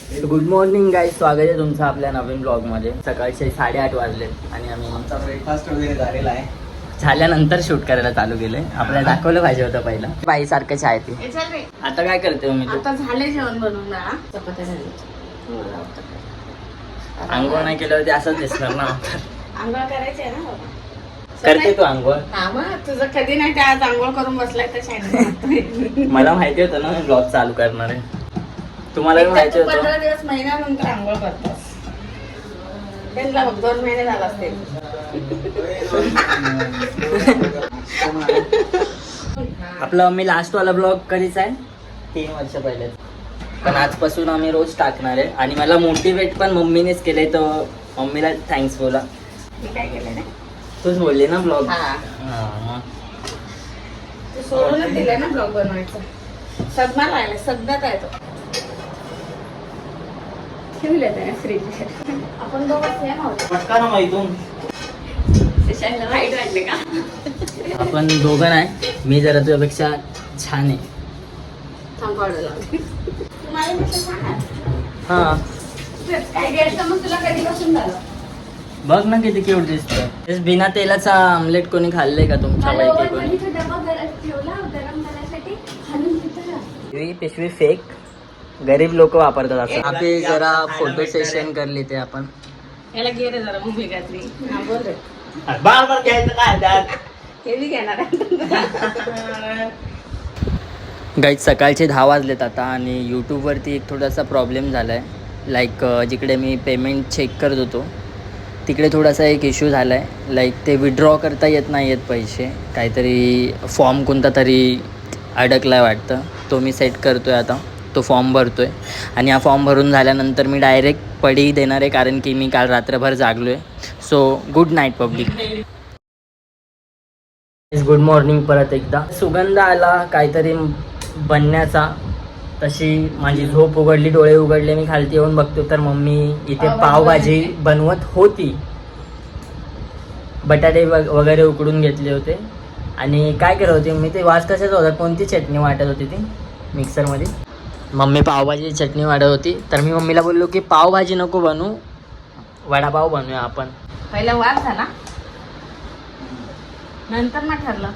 Good morning guys, स्वागत आहे तुमचं आपल्या नवीन ब्लॉगमध्ये. सकाळचे 8:30 वाजलेत आणि आम्ही आमचा ब्रेकफास्ट वगैरे झालेला आहे. झाल्यानंतर शूट करायला चालू केलंय. आपल्याला दाखवलं पाहिजे होतं पहिलं. बाई सारखंच आहे ती. आता काय करते मी? आता झाले जेवण बनवून ना, चपात्या झाली. आंघोळ नाही केल्यावरती असंच दिसणार ना. आंघोळ करायची आहे ना बाबा. करते तू आंघोळ? हा मग तुझं कधी नाही ते आज आंघोळ करून बसलाय तर शाळेत. मला माहिती होतं ना मी ब्लॉग चालू करणार आहे. तुम्हाला माहिती होतं? 15 दिवस महिन्यानंतर आंघोळ करतोस. त्यांना बघ 2 महिने झाला असते. आपला मी लास्ट वाला ब्लॉग कधीच आहे 3 वर्ष पहिले. पण आजपासून आम्ही रोज टाकणार आहे. आणि मला मोटिवेट पण मम्मीनेच केलंय, तर मम्मीला थँक्स बोला. मी काय केलं ना, तूच बोलली ना ब्लॉग. हा. तू सोडूनच दिलंय ना ब्लॉग बनवायचं. सदमा लागलाय, सध्यात आहे तो. ठेवले त्याने फ्रीज. आपण दोघं सेम आहोत. पटका ना माहितून. शशाला वाईट वाटले का? आपण दोघं नाही, मी जरा तुझ्यापेक्षा छान आहे. थांब पावडर लावते. तुम्हाला कसं सांगा हा काय घ्यायचं मग तुला कधीपासून झालं? बघ ना किती क्यूट दिसतोय. तेच बिना तेलाचा आमलेट कोणी खाल्लंय का तुमच्या मला पैकी ओव्हन कोणी? मध्ये तो डबा ठेवला गरम करण्यासाठी, खालून तिथं ही पिशवी फेक गरीब लोक वापरतात असं. आपली जरा फोटो सेशन करली ते आपण. याला घे रे जरा मम्मी घातली. हा बोल रे. बार बार घ्यायचं काय त्यात? हे बी घेणार आहे. गाईज सकाळचे 10 वाजलेत आता आणि यूट्यूबवरती एक थोडासा प्रॉब्लेम झाला आहे. लाईक जिकडे मी पेमेंट चेक करत होतो तिकडे थोडासा एक इश्यू झाला आहे. लाईक ते विड्रॉ करता येत नाही आहेत पैसे. काहीतरी फॉर्म कोणता तरी अडकला आहे वाटतं. तो मी सेट करतो आहे आता. तो फॉर्म भरतो आहे आणि हा फॉर्म भरून झाल्यानंतर मी डायरेक्ट पडी देणार आहे, कारण की मी काल रात्रभर जागलो आहे. So good night public. Good morning परत एकदा. सुगंध आला काहीतरी बनण्याचा. तशी माझी झोप उघडली, डोळे उघडले, मी खालती येऊन बघतो तर मम्मी इथे पावभाजी बनवत होती. बटाटे वगैरे उकडून घेतले होते आणि काय करत होती मी, ते वास कशाच होता, कोणती चटणी वाटत होती ती मिक्सरमध्ये. मम्मी पावभाजी चटणी वाढत होती. तर मी मम्मीला बोललो की पावभाजी नको बनवू, वडापाव बनवूया आपण. पहिला वाद झाला, नंतर ना ठरलं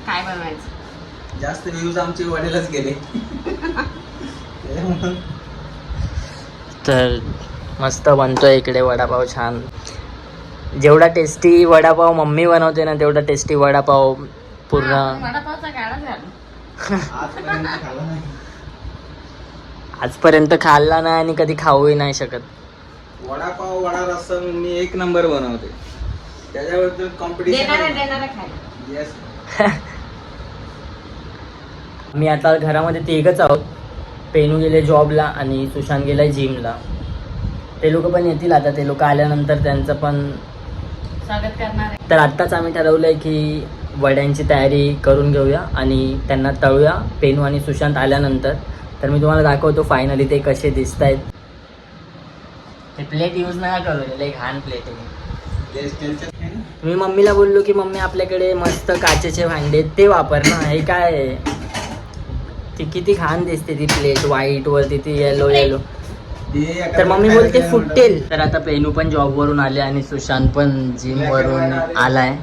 काय बनवायचं. जास्त व्ह्यूज आमचे वडीलच गेले. तर मस्त बनतोय इकडे वडापाव छान. जेवढा टेस्टी वडापाव मम्मी बनवते ना तेवढा टेस्टी वडापाव पूर्ण वडापावचा गाडा झाला. आजपर्यंत खाल्ला नाही. आजपर्यंत खाल्ला नाही आणि कधी खाऊही नाही शकत. वडापाव वडा रस्सा मी 1 नंबर बनवते. त्याच्याबद्दल कॉम्पिटिशन. देणार खायला. येस. मी आता घरामध्ये 3घच आहोत. पेनू गेले जॉबला आणि सुशांत गेलाय जिमला. ते लोक पण येतील आता. ते लोक आल्यानंतर त्यांचं पण स्वागत करणार आहे. तर आत्ताच आम्ही ठरवलंय की वड्यांची तयारी करून घेऊया आणि त्यांना तळूया पेनू आणि सुशांत आल्यानंतर. तर मी तुम्हाला दाखवतो फायनली ते कसे दिसत आहेत. ते प्लेट यूज नाही करू, लय घाण प्लेट आहे. मी मम्मीला बोललो की मम्मी आपल्याकडे मस्त काचेचे भांडे ते वापर ना, हे काय आहे? ती किती घाण दिसते ती प्लेट, व्हाईट वरती ती येलो येलो. तर मम्मी बोलते फुटेल. तर आता पेनू पण जॉबवरून आले आणि सुशांत पण जिम वरून आलाय.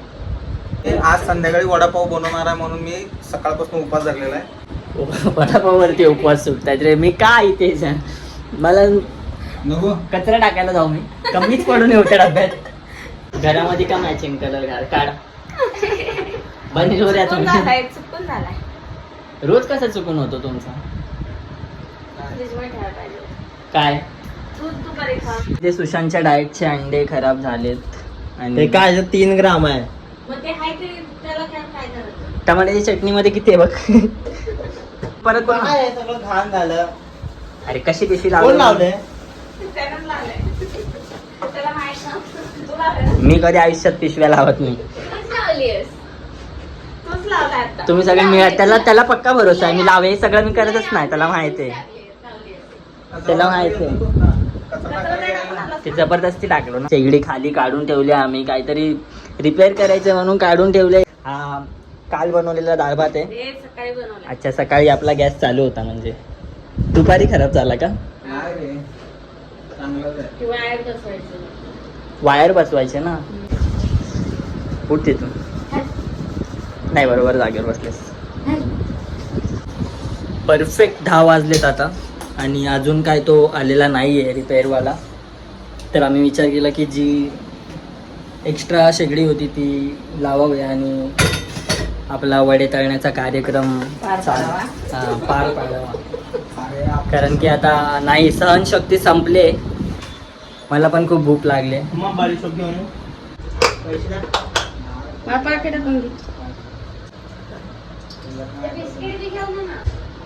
आज संध्याकाळी वडापाव बनवणार आहे म्हणून मी सकाळपासून उपवास धरलेला आहे. वडापाववरती उपवास सुटतात रे. मी का इथेच आहे? मला नको कचरा टाकायला जाऊ मी, कमीच पडून येऊ त्या डब्यात. घरामध्ये का मॅचिंग कलर काढ बनील वर चुकून झालाय, चुकून झालाय. रोज कसा चुकून होतो तुमचा? फ्रीजमध्ये ठेवायला पाहिजे होतं. काय तू बरे खा. ते सुशांतच्या डाएटचे अंडे खराब झालेत आणि काय 3 ग्राम आहे. मग ते हाय ते त्याला काय करायचं? टमाट्याची चटणीमध्ये किती आहे बघ. परत बघ. काय सगळं घाण झालं. अरे कशी पिशवी कोण लावले? त्यानंच लावलंय. त्याला माहित ना. तू लावलंय ना? मी कधी आयुष्यात पिशव्या लावत नाही. तूच लावलीयस. तूच लावलाय आता. तुम्ही सगळे मिळत त्याला पक्का भरोसा आहे. मी लावे हे सगळं मी करतच नाही, त्याला माहिती आहे. त्याला माहिती आहे. ते जबरदस्ती टाकलो ना. शेगडी खाली काढून ठेवली आम्ही, काहीतरी रिपेअर करायचं म्हणून काढून ठेवले. हा काल बनवलेला डाळ भात आहे. हे सकाळी बनवलंय. अच्छा, सकाळी आपला गॅस चालू होता म्हणजे. दुपारी खराब झाला का? नाही रे, चांगलंच आहे. किंवा ऍड बसवायचं. वायर बसवायचे ना. उठ तिथून. नाही बरोबर जागेवर बसलेस. परफेक्ट 10 वाजलेत आता आणि अजून काय तो आलेला नाही आहे रिपेअरवाला. तर आम्ही विचार केला की जी एक्स्ट्रा शेगडी होती ती लावावी आणि आपला वडे तळण्याचा कार्यक्रम पार पाडावा. पार पाडावा. अरे कारण की आता नाही, सहनशक्ती संपले. मला पण खूप भूक लागली. मग बारीक शोक घेऊन पैसे द्या. मला पाकिटातून घे.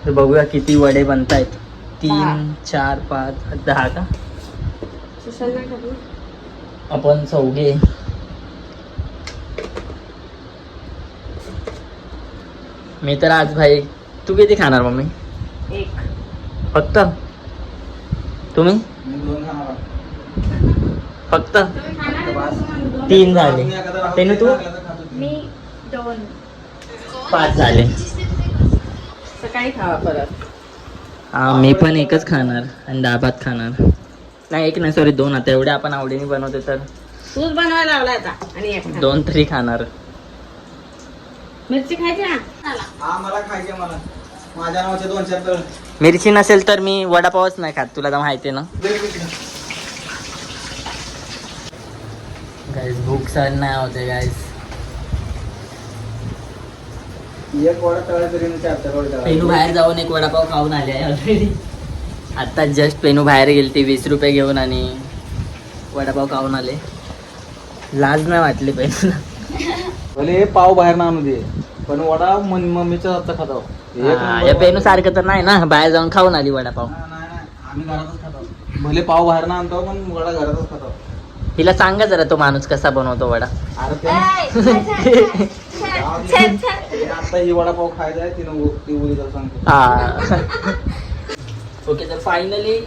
तर बघूया किती वडे बनतायत. 3, 10. 4, 5, 10 का? सुशांत नाही खात ना? आपण 4 मी तर आज भाई. तू किती खाणार मम्मी? 1. फक्त? तुम्ही मी 2 खाणार. फक्त? तुम्ही खाणार आहे का? तुम्हाला 2. 3 झाले. मी एखादा राहू तेनू दे, तू? लागला तर खातो तुम्ही. मी 2. 5 झाले. सकाळी खावा परत. मी पण एकच खाणार आणि 10 भात खाणार. नाही, एक नाही, सॉरी 2. आता एवढे आपण आवडीने बनवतो तर तूच बनवायला लावला आता. आणि 1 खा. 2 तरी खाणार. मिरची खायची ना? हा मला खायचे मला. माझ्या नावाचे 2-4 तळ. मिरची नसेल तर मी वडापावच नाही खात, तुला तर माहिती आहे ना. गाईज भूक सहन नाही होते गाईज. एक वडा तळा तरी 4 वडे तळा. पेनू बाहेर जाऊन एक वडापाव खाऊन आले आहे ऑलरेडी. आता जस्ट पेनू बाहेर गेली ती 20 रुपये घेऊन आणि वडापाव खाऊन आले. लाज नाही वाटली पेनूला. भले पाव बाहेर ना आणू दे, पण वडा मम्मीच्या हातचा खातो. या पेनू सारखं तर नाही ना, बाहेर जाऊन खाऊन आली वडापाव. नाही, आम्ही घरातच खातो. भले पाव बाहेर ना आणतो पण वडा घरातच खातो. हिला सांगा जरा तो माणूस कसा बनवतो वडा. अरे ते आता ही वडापाव खायचा आहे, तिनं ती उलीला सांगतो. हा. ओके, तर फायनली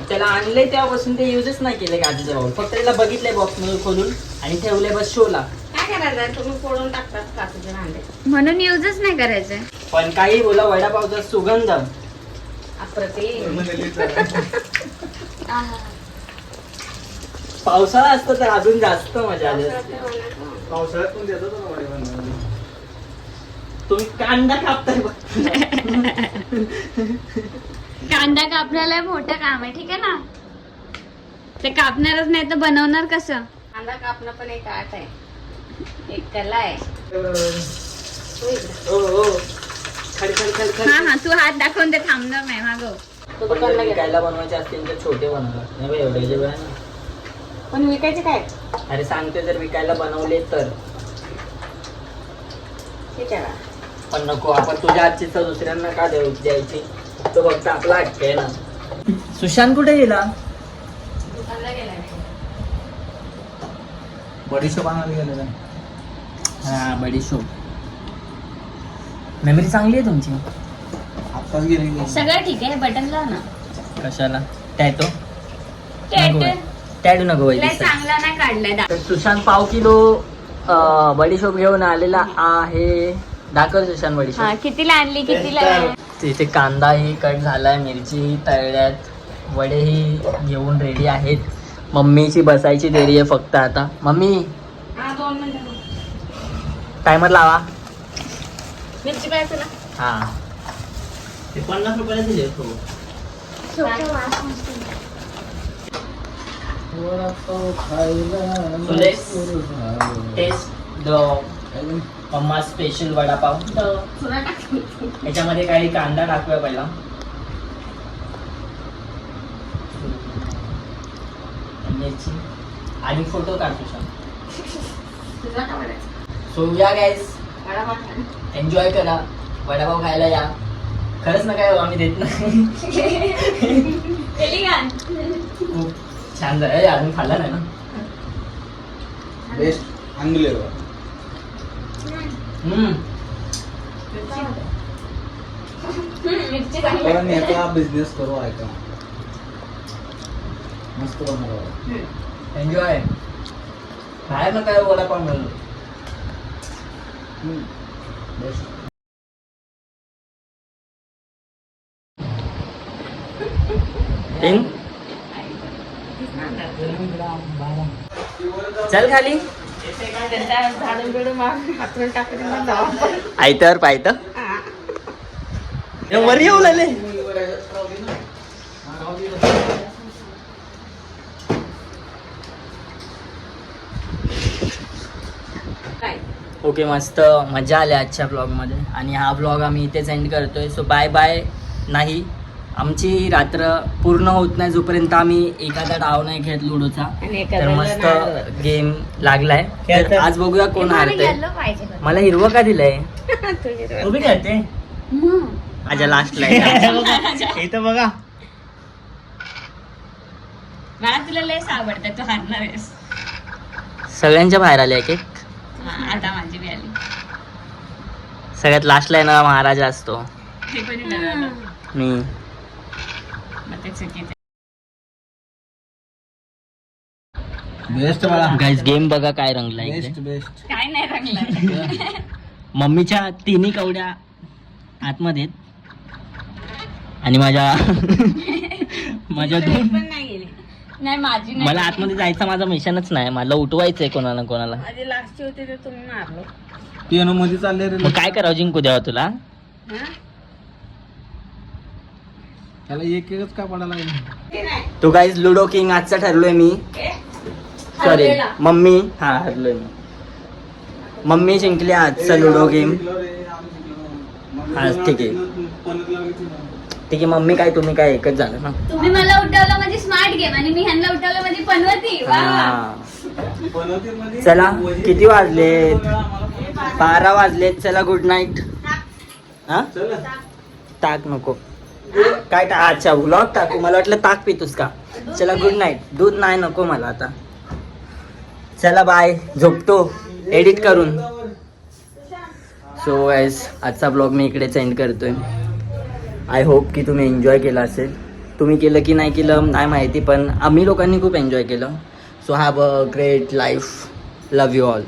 त्याला आणले तेव्हापासून ते युजच नाही केले काजूचा बाउल. फक्त त्याला बघितलंय बॉक्स मध्ये खोलून आणि ठेवले बस शोला. काय करायचं? तुम्ही फोडून टाकतात काजूचे भांडे. म्हणून युजच नाही करायचंय. पण काही बोला, वडापावचा सुगंध अप्रतिम. पावसाळा असतो तर अजून जास्त मजा आली असते. पावसाळ्यात पण देतात ना वडे बनवायला. तुम्ही कांदा कापताय बघ. कांदा कापण्याला मोठं काम आहे, ठीक आहे ना. ते कापणारच नाही तर बनवणार कसं? कांदा कापणं पण एक आर्ट आहे, एक कला आहे. हो हो. खड खड खड खड. हा, तू हात दाखवून ते थांबणार नाही मागव. तो दुकानला विकायला बनवायचे असतील तर छोटे बनवणार नाही बा, एवढे जे आहे ना. पण विकायचे काय? अरे सांगते, जर विकायला बनवले तर. ठीक आहे. पण नको, आपण तुझ्या हातची तर दुसऱ्यांना का द्यायची. तो फक्त आपला हक्क आहे ना. सुशांत कुठे गेला? दुकानला गेलाय. बडीशोप आणायला गेलेला. हा, बडीशोप. मेमरी चांगली आहे तुमची. आत्ताच गेली. सगळं ठीक आहे, बटन लाव ना. कशाला? टॅटो टेट टॅटू नको लय चांगला नाही काढलाय. तर सुशांत 1/2 किलो बडीशोप घेऊन आलेला आहे. दाखव सुशांत बडीशोप. हा, कितीला आणली, कितीला? तिथे कांदाही कट झालाय, मिरची तळल्यात, वडेही घेऊन रेडी आहेत. मम्मीची बसायची देरी आहे फक्त आता. मम्मी हा, 2 मिनिटं. टायमर लावा. मिरची पाहिजे ना? हा, ते 50 रुपयाला दिले हो. Taste the mamma special vada pav. चुरा टाक. याच्यामध्ये काही कांदा टाकूया पहिला. मिरची आणि फोटो काढतो सर. तुझा का बनायचा? सो या गाईज, वडापाव खा. एन्जॉय करा, वडापाव खायला या. खरंच ना काय आम्ही देत नाही. खूप छान झालं. अजून खाल्ला नाही ना. Best unbelievable. मिरची चांगली आपण आहे. याचा बिझनेस करू. ऐका, मस्त बनवला. एन्जॉय. बाहेर ना काय वडापाव मिळलो. बेस्ट. इन चल खाली झाडून बिडून हातून टाकून जाऊ आपण. आयत्यावर पायत वर येऊ लागले. काय ओके मस्त मजा आली आजच्या ब्लॉगमध्ये आणि हा ब्लॉग आम्ही इथेच एंड करतोय. So bye bye. नाही आमची रात्र पूर्ण होत नाही जोपर्यंत आम्ही एखादा डाव नाही घेत लुडोचा. आणि तर एखाद्याला मस्त नारळ. गेम लागलाय. तर आज बघूया कोण हारतंय. पाहिजे मला हिरवं का दिलंय? तुझी उभी खेळते माझ्या लास्टला इथं बघा मला तुला लयच आवडतं, तू हारणार आहेस. सगळ्यांच्या बाहेर आले एक एक. आता माझी बी आली. सगळ्यात लास्टला येणारा महाराजा असतो ते कोणी ठरवलं? मी. मग ते चुकीचं. बेस्ट मला गाईज गेम बघा काय रंगलाय इकडे. बेस्ट बेस्ट काय नाही रंगलं. मम्मीच्या तिन्ही कवड्या आतमध्ये आहेत. आणि माझ्या दोन. पण नाही गेली. नाही माझी नाही. मला आतमध्ये जायचं माझं मिशनच नाही. मला उठवायचंय कोणाला कोणाला. माझी लास्टची होती तर तुम्ही मारलो. पियानो मध्ये चालले रे मग काय करावं जिंकू द्यावं तुला. हा? त्याला एक एकच का पडायला लागेल. ते नाही. तो गाईज लुडो किंग आजचा ठरलोय मी. ए? सॉरी हरलेला. मम्मी. हा हरलोय मी. मम्मी जिंकली आजचा लुडो गेम. हा ठीक आहे ठीक आहे. मम्मी काय तुम्ही काय एकच झालं ना. तुम्ही मला उठवलं म्हणजे स्मार्ट गेम आणि मी ह्यांना उठवलं म्हणजे पनवती. वा वा. हा. चला किती वाजलेत? 12 वाजलेत. चला गुड नाईट. हा ताक नको काय अच्छा व्लॉग टाकू. मला वाटलं ताक पितोस का. चला गुड नाईट. दूध नाही नको मला आता. चला बाय. झोपतो एडिट करून. सो गाईज आजचा ब्लॉग मी इकडेच एंड करतोय. आय होप की तुम्ही एन्जॉय केला असेल. तुम्ही केलं की नाही केलं नाही माहिती पण आम्ही लोकांनी खूप एन्जॉय केलं. So have a great life. Love you all.